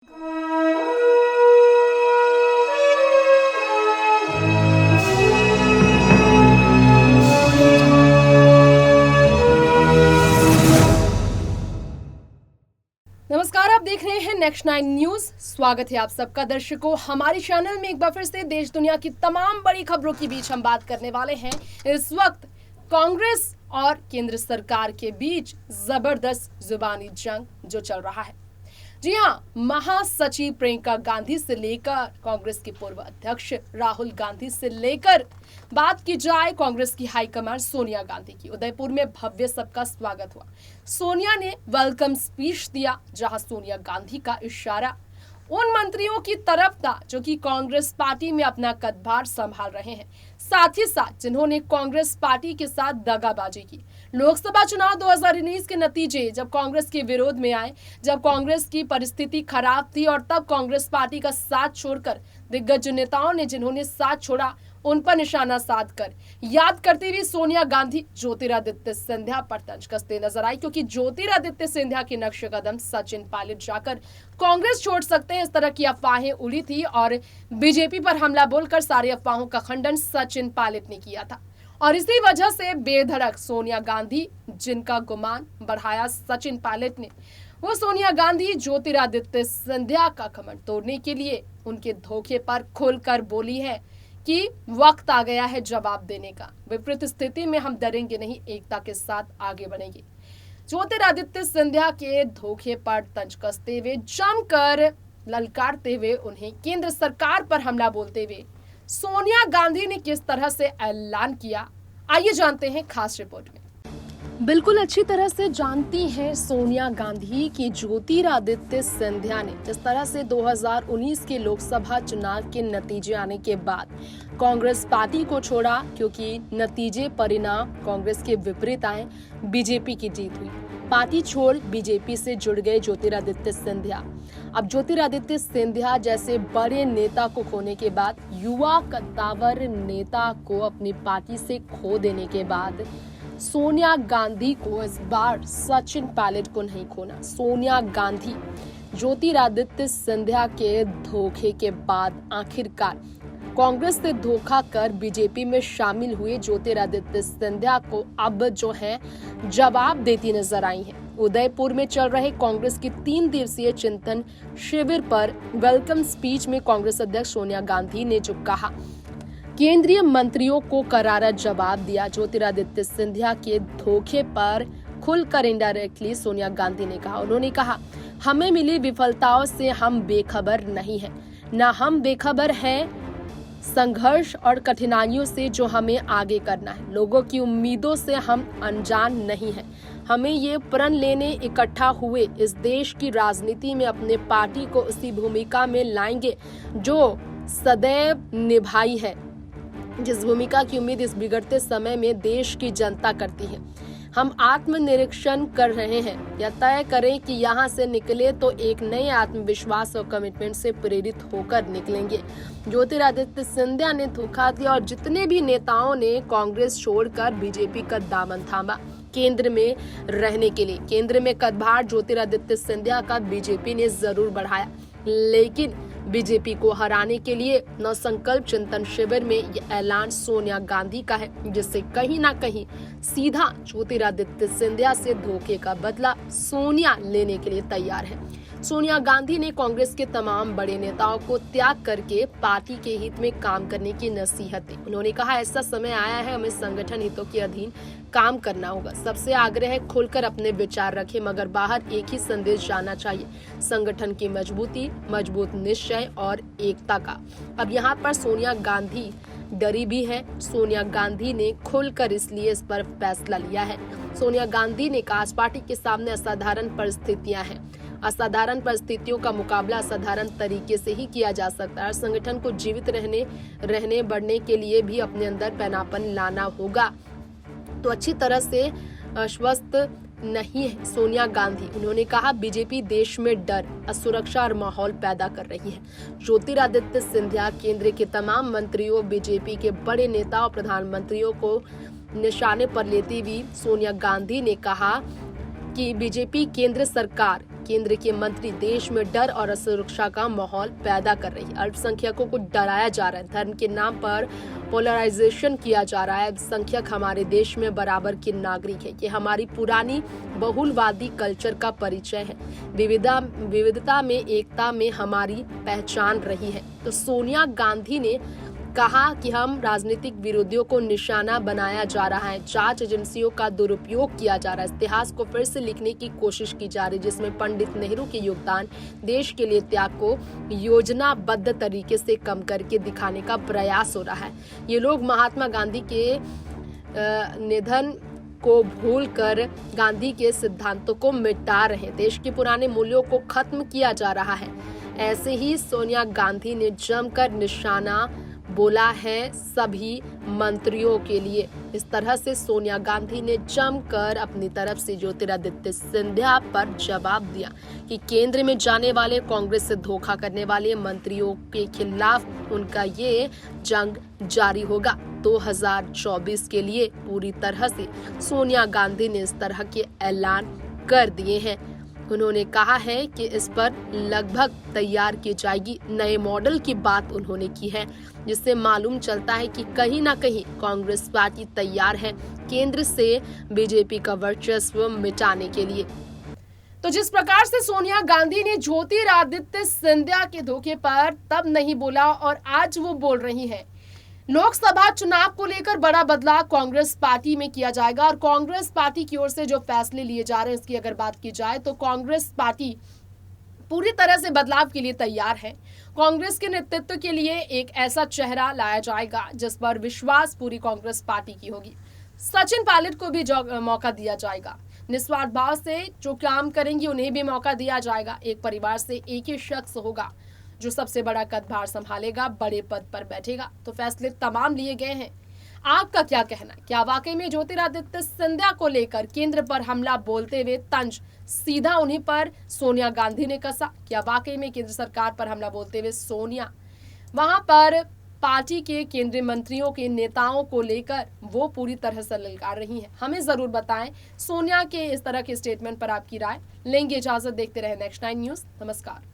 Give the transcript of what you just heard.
नमस्कार, आप देख रहे हैं नेक्स्ट 9 न्यूज। स्वागत है आप सबका दर्शकों हमारे चैनल में। एक बार फिर से देश दुनिया की तमाम बड़ी खबरों के बीच हम बात करने वाले हैं। इस वक्त कांग्रेस और केंद्र सरकार के बीच जबरदस्त जुबानी जंग जो चल रहा है। जी हाँ, महासचिव प्रियंका गांधी से लेकर कांग्रेस के पूर्व अध्यक्ष राहुल गांधी से लेकर बात की जाए कांग्रेस की हाईकमान सोनिया गांधी की, उदयपुर में भव्य सबका स्वागत हुआ। सोनिया ने वेलकम स्पीच दिया, जहां सोनिया गांधी का इशारा उन मंत्रियों की तरफ था जो कि कांग्रेस पार्टी में अपना कदभार संभाल रहे हैं, साथ ही साथ जिन्होंने कांग्रेस पार्टी के साथ दगाबाजी की। लोकसभा चुनाव 2019 के नतीजे जब कांग्रेस के विरोध में आए, जब कांग्रेस की परिस्थिति खराब थी और तब कांग्रेस पार्टी का साथ छोड़कर दिग्गज नेताओं ने जिन्होंने साथ छोड़ा उन पर निशाना साधकर याद करते हुए सोनिया गांधी ज्योतिरादित्य सिंधिया पर तंज कसते नजर आई, क्योंकि ज्योतिरादित्य सिंधिया के नक्शे कदम सचिन पायलट जाकर कांग्रेस छोड़ सकते हैं, इस तरह की अफवाहें उड़ी थी और बीजेपी पर हमला बोलकर सारी अफवाहों का खंडन सचिन पायलट ने किया था। और इसी वजह से बेधड़क सोनिया गांधी जिनका गुमान बढ़ाया सचिन पायलट ने, वो सोनिया गांधी ज्योतिरादित्य सिंधिया का कमर तोड़ने के लिए उनके धोखे पर खुलकर बोली है कि वक्त आ गया है जवाब देने का। विपरीत स्थिति में हम डरेंगे नहीं, एकता के साथ आगे बढ़ेंगे। ज्योतिरादित्य सिंधिया के धोखे पर तंज कसते हुए, जमकर ललकारते हुए, उन्हें केंद्र सरकार पर हमला बोलते हुए सोनिया गांधी ने किस तरह से ऐलान किया, आइए जानते हैं खास रिपोर्ट में। बिल्कुल अच्छी तरह से जानती हैं सोनिया गांधी की ज्योतिरादित्य सिंधिया ने जिस तरह से 2019 के लोकसभा चुनाव के नतीजे आने के बाद कांग्रेस पार्टी को छोड़ा, क्योंकि नतीजे परिणाम कांग्रेस के विपरीत आए, बीजेपी की जीत हुई। पार्टी छोड़ बीजेपी से जुड़ गए ज्योतिरादित्य सिंधिया। अब ज्योतिरादित्य सिंधिया जैसे बड़े नेता को खोने के बाद, युवा कद्दावर नेता को अपनी पार्टी से खो देने के बाद सोनिया गांधी को इस बार सचिन पायलट को नहीं खोना। सोनिया गांधी ज्योतिरादित्य सिंधिया के धोखे के बाद आखिरकार कांग्रेस से धोखा कर बीजेपी में शामिल हुए ज्योतिरादित्य सिंधिया को अब जो है जवाब देती नजर आई हैं। उदयपुर में चल रहे कांग्रेस की 3 दिवसीय चिंतन शिविर पर वेलकम स्पीच में कांग्रेस अध्यक्ष सोनिया गांधी ने जो कहा, केंद्रीय मंत्रियों को करारा जवाब दिया। ज्योतिरादित्य सिंधिया के धोखे पर खुलकर इनडायरेक्टली सोनिया गांधी ने कहा, उन्होंने कहा, हमें मिली विफलताओं से हम बेखबर नहीं हैं, ना हम बेखबर हैं संघर्ष और कठिनाइयों से जो हमें आगे करना है। लोगों की उम्मीदों से हम अनजान नहीं हैं। हमें ये प्रण लेने इकट्ठा हुए इस देश की राजनीति में अपने पार्टी को उसी भूमिका में लाएंगे जो सदैव निभाई है, जिस भूमिका की उम्मीद इस बिगड़ते समय में देश की जनता करती है। हम आत्मनिरीक्षण कर रहे हैं या तय करें कि यहाँ से निकले तो एक नए आत्मविश्वास और कमिटमेंट से प्रेरित होकर निकलेंगे। ज्योतिरादित्य सिंधिया ने धोखा दिया और जितने भी नेताओं ने कांग्रेस छोड़कर बीजेपी का दामन थामा केंद्र में रहने के लिए, केंद्र में कदभार ज्योतिरादित्य सिंधिया का बीजेपी ने जरूर बढ़ाया, लेकिन बीजेपी को हराने के लिए नवसंकल्प चिंतन शिविर में ये ऐलान सोनिया गांधी का है, जिससे कहीं ना कहीं सीधा ज्योतिरादित्य सिंधिया से धोखे का बदला सोनिया लेने के लिए तैयार है। सोनिया गांधी ने कांग्रेस के तमाम बड़े नेताओं को त्याग करके पार्टी के हित में काम करने की नसीहत दी। उन्होंने कहा, ऐसा समय आया है, हमें संगठन हितों के अधीन काम करना होगा। सबसे आग्रह है, खुलकर अपने विचार रखें, मगर बाहर एक ही संदेश जाना चाहिए, संगठन की मजबूती, मजबूत निश्चय और एकता का। अब यहाँ पर सोनिया गांधी डरी भी है। सोनिया गांधी ने खुलकर इसलिए इस पर फैसला लिया है। सोनिया गांधी ने कहा, पार्टी के सामने असाधारण परिस्थितियां हैं, असाधारण परिस्थितियों का मुकाबला असाधारण तरीके से ही किया जा सकता है। संगठन को जीवित रहने बढ़ने के लिए भी अपने अंदर पैनापन लाना होगा। तो अच्छी तरह से आश्वस्त नहीं है सोनिया गांधी। उन्होंने कहा, बीजेपी देश में डर, असुरक्षा और माहौल पैदा कर रही है। ज्योतिरादित्य सिंधिया केंद्र के तमाम मंत्रियों, बीजेपी के बड़े नेता और प्रधानमंत्रियों को निशाने पर लेती हुई सोनिया गांधी ने कहा कि बीजेपी केंद्र सरकार केंद्र के मंत्री देश में डर और असुरक्षा का माहौल पैदा कर रही है। अल्पसंख्यकों को डराया जा रहा है, धर्म के नाम पर पोलराइजेशन किया जा रहा है। अल्पसंख्यक हमारे देश में बराबर के नागरिक है। ये हमारी पुरानी बहुलवादी कल्चर का परिचय है। विविधता में एकता में हमारी पहचान रही है। तो सोनिया गांधी ने कहा कि हम राजनीतिक विरोधियों को निशाना बनाया जा रहा है, जांच एजेंसियों का दुरुपयोग किया जा रहा है, इतिहास को फिर से लिखने की कोशिश की जा रही है, जिसमें पंडित नेहरू के योगदान, देश के लिए त्याग को योजनाबद्ध तरीके से कम करके दिखाने का प्रयास हो रहा है। ये लोग महात्मा गांधी के निधन को भूलकर गांधी के सिद्धांतों को मिटा रहे हैं, देश के पुराने मूल्यों को खत्म किया जा रहा है। ऐसे ही सोनिया गांधी ने जमकर निशाना बोला है सभी मंत्रियों के लिए। इस तरह से सोनिया गांधी ने जमकर अपनी तरफ से ज्योतिरादित्य सिंधिया पर जवाब दिया कि केंद्र में जाने वाले कांग्रेस से धोखा करने वाले मंत्रियों के खिलाफ उनका ये जंग जारी होगा। 2024 के लिए पूरी तरह से सोनिया गांधी ने इस तरह के ऐलान कर दिए हैं। उन्होंने कहा है कि इस पर लगभग तैयार की जाएगी। नए मॉडल की बात उन्होंने की है, जिससे मालूम चलता है कि कहीं ना कहीं कांग्रेस पार्टी तैयार है केंद्र से बीजेपी का वर्चस्व मिटाने के लिए। तो जिस प्रकार से सोनिया गांधी ने ज्योतिरादित्य सिंधिया के धोखे पर तब नहीं बोला और आज वो बोल रही हैं, लोकसभा चुनाव को लेकर बड़ा बदलाव कांग्रेस पार्टी में किया जाएगा। और कांग्रेस पार्टी की ओर से जो फैसले लिए जा रहे हैं इसकी अगर बात की जाए तो कांग्रेस पार्टी पूरी तरह से बदलाव के लिए तैयार है। कांग्रेस के नेतृत्व के लिए एक ऐसा चेहरा लाया जाएगा जिस पर विश्वास पूरी कांग्रेस पार्टी की होगी। सचिन पायलट को भी मौका दिया जाएगा। निस्वार्थ भाव से जो काम करेंगे उन्हें भी मौका दिया जाएगा। एक परिवार से एक ही शख्स होगा जो सबसे बड़ा कदभार संभालेगा, बड़े पद पर बैठेगा। तो फैसले तमाम लिए गए हैं। आपका क्या कहना है? क्या वाकई में ज्योतिरादित्य सिंधिया को लेकर केंद्र पर हमला बोलते हुए तंज सीधा उन्हीं पर सोनिया गांधी ने कसा? क्या वाकई में केंद्र सरकार पर हमला बोलते हुए सोनिया वहां पर पार्टी के केंद्रीय मंत्रियों के नेताओं को लेकर वो पूरी तरह से ललकार रही हैं? हमें जरूर बताएं। सोनिया के इस तरह के स्टेटमेंट पर आपकी राय। लेंगे इजाजत, देखते रहे नेक्स्ट 9 न्यूज। नमस्कार।